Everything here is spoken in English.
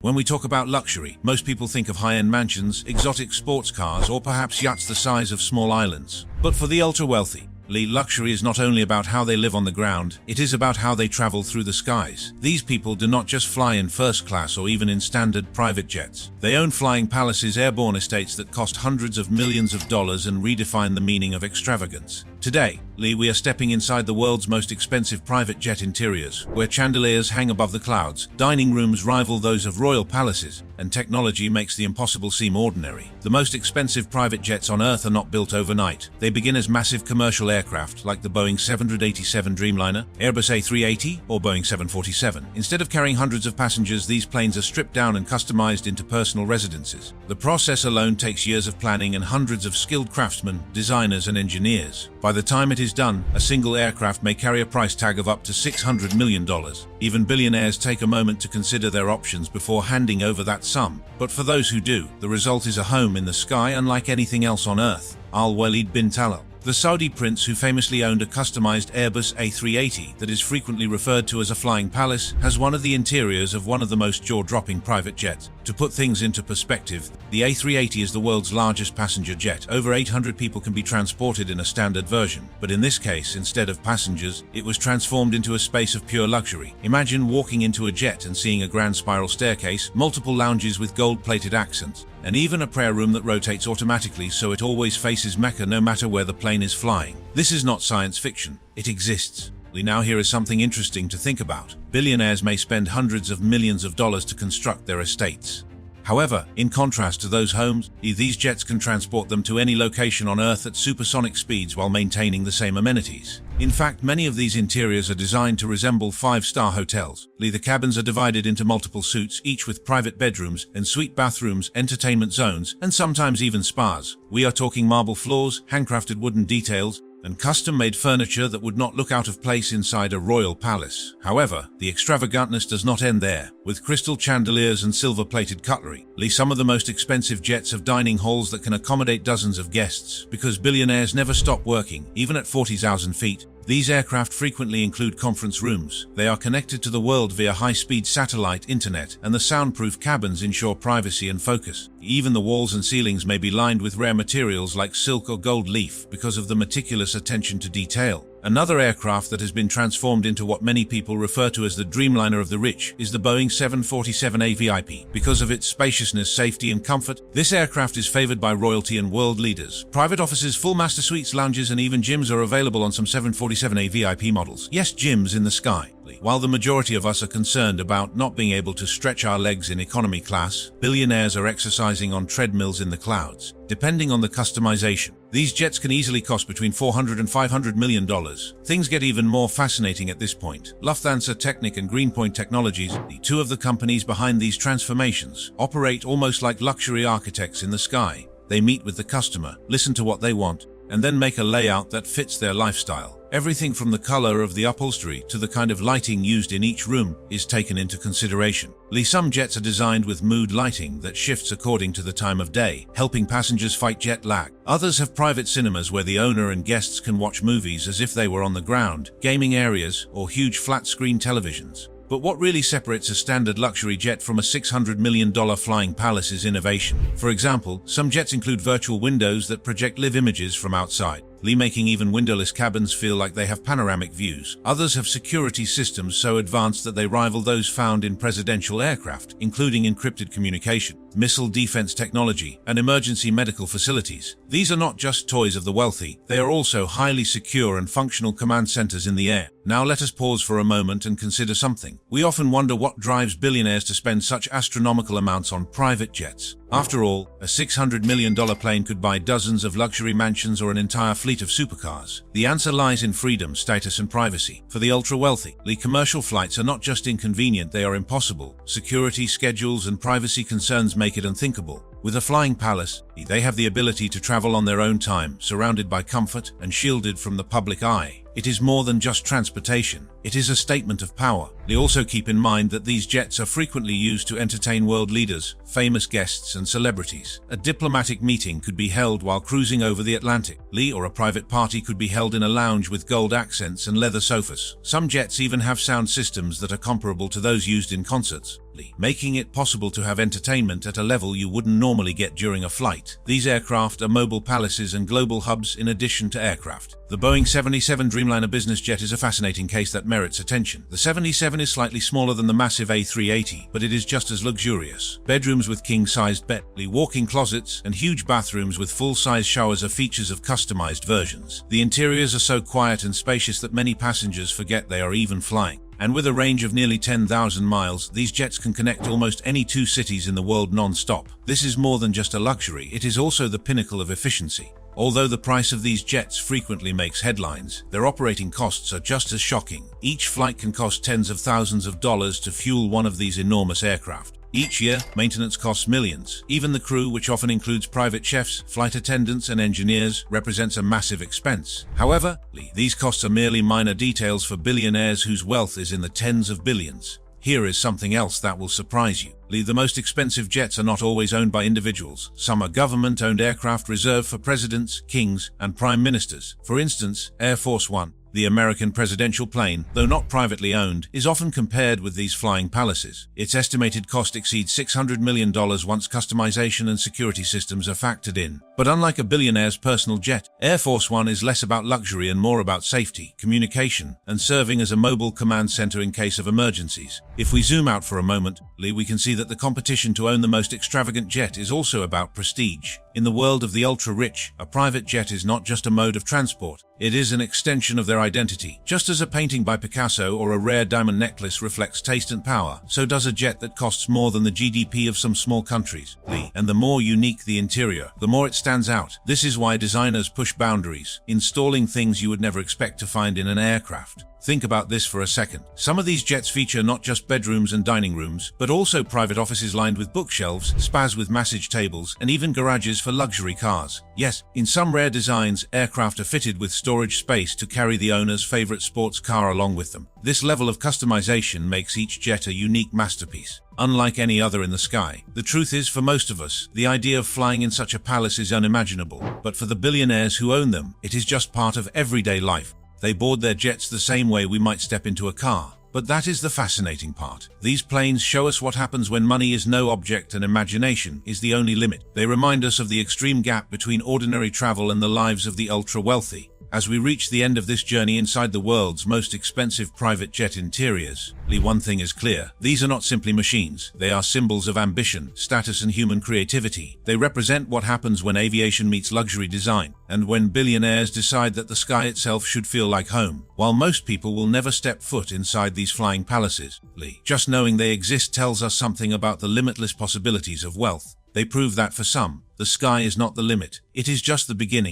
When we talk about luxury, most people think of high-end mansions, exotic sports cars, or perhaps yachts the size of small islands. But for the ultra-wealthy, luxury is not only about how they live on the ground, it is about how they travel through the skies. These people do not just fly in first class or even in standard private jets. They own flying palaces, airborne estates that cost hundreds of millions of dollars and redefine the meaning of extravagance. Today, we are stepping inside the world's most expensive private jet interiors, where chandeliers hang above the clouds, dining rooms rival those of royal palaces, and technology makes the impossible seem ordinary. The most expensive private jets on Earth are not built overnight. They begin as massive commercial aircraft like the Boeing 787 Dreamliner, Airbus A380, or Boeing 747. Instead of carrying hundreds of passengers, these planes are stripped down and customized into personal residences. The process alone takes years of planning and hundreds of skilled craftsmen, designers, and engineers. By the time it is done, a single aircraft may carry a price tag of up to $600 million. Even billionaires take a moment to consider their options before handing over that sum. But for those who do, the result is a home in the sky unlike anything else on Earth. Al-Walid bin Talal, the Saudi prince who famously owned a customized Airbus A380 that is frequently referred to as a flying palace, has one of the interiors of one of the most jaw-dropping private jets. To put things into perspective, the A380 is the world's largest passenger jet. Over 800 people can be transported in a standard version, but in this case, instead of passengers, it was transformed into a space of pure luxury. Imagine walking into a jet and seeing a grand spiral staircase, multiple lounges with gold-plated accents, and even a prayer room that rotates automatically so it always faces Mecca no matter where the plane is flying. This is not science fiction. It exists. Now here is something interesting to think about. Billionaires may spend hundreds of millions of dollars to construct their estates. However, in contrast to those homes, these jets can transport them to any location on Earth at supersonic speeds while maintaining the same amenities. In fact, many of these interiors are designed to resemble five-star hotels. The cabins are divided into multiple suites, each with private bedrooms, ensuite bathrooms, entertainment zones, and sometimes even spas. We are talking marble floors, handcrafted wooden details, and custom-made furniture that would not look out of place inside a royal palace. However, the extravagantness does not end there. With crystal chandeliers and silver-plated cutlery, some of the most expensive jets have dining halls that can accommodate dozens of guests. Because billionaires never stop working, even at 40,000 feet, these aircraft frequently include conference rooms. They are connected to the world via high-speed satellite internet, and the soundproof cabins ensure privacy and focus. Even the walls and ceilings may be lined with rare materials like silk or gold leaf because of the meticulous attention to detail. Another aircraft that has been transformed into what many people refer to as the Dreamliner of the rich is the Boeing 747 VIP. Because of its spaciousness, safety, and comfort, this aircraft is favored by royalty and world leaders. Private offices, full master suites, lounges, and even gyms are available on some 747 VIP models. Yes, gyms in the sky. While the majority of us are concerned about not being able to stretch our legs in economy class, billionaires are exercising on treadmills in the clouds. Depending on the customization, these jets can easily cost between $400 and $500 million. Things get even more fascinating at this point. Lufthansa Technik and Greenpoint Technologies, the two of the companies behind these transformations, operate almost like luxury architects in the sky. They meet with the customer, listen to what they want, and then make a layout that fits their lifestyle. Everything from the color of the upholstery to the kind of lighting used in each room is taken into consideration. Some jets are designed with mood lighting that shifts according to the time of day, helping passengers fight jet lag. Others have private cinemas where the owner and guests can watch movies as if they were on the ground, gaming areas, or huge flat-screen televisions. But what really separates a standard luxury jet from a $600 million flying palace is innovation. For example, some jets include virtual windows that project live images from outside, making even windowless cabins feel like they have panoramic views. Others have security systems so advanced that they rival those found in presidential aircraft, including encrypted communication, missile defense technology, and emergency medical facilities. These are not just toys of the wealthy, they are also highly secure and functional command centers in the air. Now let us pause for a moment and consider something. We often wonder what drives billionaires to spend such astronomical amounts on private jets. After all, a $600 million plane could buy dozens of luxury mansions or an entire fleet of supercars. The answer lies in freedom, status, and privacy. For the ultra-wealthy, commercial flights are not just inconvenient, they are impossible. Security, schedules, and privacy concerns make it unthinkable. With a flying palace, they have the ability to travel on their own time, surrounded by comfort and shielded from the public eye. It is more than just transportation. It is a statement of power. Lee, also keep in mind that these jets are frequently used to entertain world leaders, famous guests and celebrities. A diplomatic meeting could be held while cruising over the Atlantic. Lee, or a private party could be held in a lounge with gold accents and leather sofas. Some jets even have sound systems that are comparable to those used in concerts, making it possible to have entertainment at a level you wouldn't normally get during a flight. These aircraft are mobile palaces and global hubs in addition to aircraft. The Boeing 77 Dreamliner Business Jet is a fascinating case that merits attention. The 77 is slightly smaller than the massive A380, but it is just as luxurious. Bedrooms with king-sized bed, walk-in closets, and huge bathrooms with full-size showers are features of customized versions. The interiors are so quiet and spacious that many passengers forget they are even flying. And with a range of nearly 10,000 miles, these jets can connect almost any two cities in the world non-stop. This is more than just a luxury, it is also the pinnacle of efficiency. Although the price of these jets frequently makes headlines, their operating costs are just as shocking. Each flight can cost tens of thousands of dollars to fuel one of these enormous aircraft. Each year, maintenance costs millions. Even the crew, which often includes private chefs, flight attendants, and engineers, represents a massive expense. However, these costs are merely minor details for billionaires whose wealth is in the tens of billions. Here is something else that will surprise you. The most expensive jets are not always owned by individuals. Some are government-owned aircraft reserved for presidents, kings, and prime ministers. For instance, Air Force One, the American presidential plane, though not privately owned, is often compared with these flying palaces. Its estimated cost exceeds $600 million once customization and security systems are factored in. But unlike a billionaire's personal jet, Air Force One is less about luxury and more about safety, communication, and serving as a mobile command center in case of emergencies. If we zoom out for a moment, we can see that the competition to own the most extravagant jet is also about prestige. In the world of the ultra-rich, a private jet is not just a mode of transport. It is an extension of their identity. Just as a painting by Picasso or a rare diamond necklace reflects taste and power, so does a jet that costs more than the GDP of some small countries. And the more unique the interior, the more it stands out. This is why designers push boundaries, installing things you would never expect to find in an aircraft. Think about this for a second. Some of these jets feature not just bedrooms and dining rooms, but also private offices lined with bookshelves, spas with massage tables, and even garages for luxury cars. Yes, in some rare designs, aircraft are fitted with storage space to carry the owner's favorite sports car along with them. This level of customization makes each jet a unique masterpiece, unlike any other in the sky. The truth is, for most of us, the idea of flying in such a palace is unimaginable. But for the billionaires who own them, it is just part of everyday life. They board their jets the same way we might step into a car. But that is the fascinating part. These planes show us what happens when money is no object and imagination is the only limit. They remind us of the extreme gap between ordinary travel and the lives of the ultra-wealthy. As we reach the end of this journey inside the world's most expensive private jet interiors, one thing is clear. These are not simply machines. They are symbols of ambition, status, and human creativity. They represent what happens when aviation meets luxury design, and when billionaires decide that the sky itself should feel like home. While most people will never step foot inside these flying palaces, just knowing they exist tells us something about the limitless possibilities of wealth. They prove that for some, the sky is not the limit. It is just the beginning.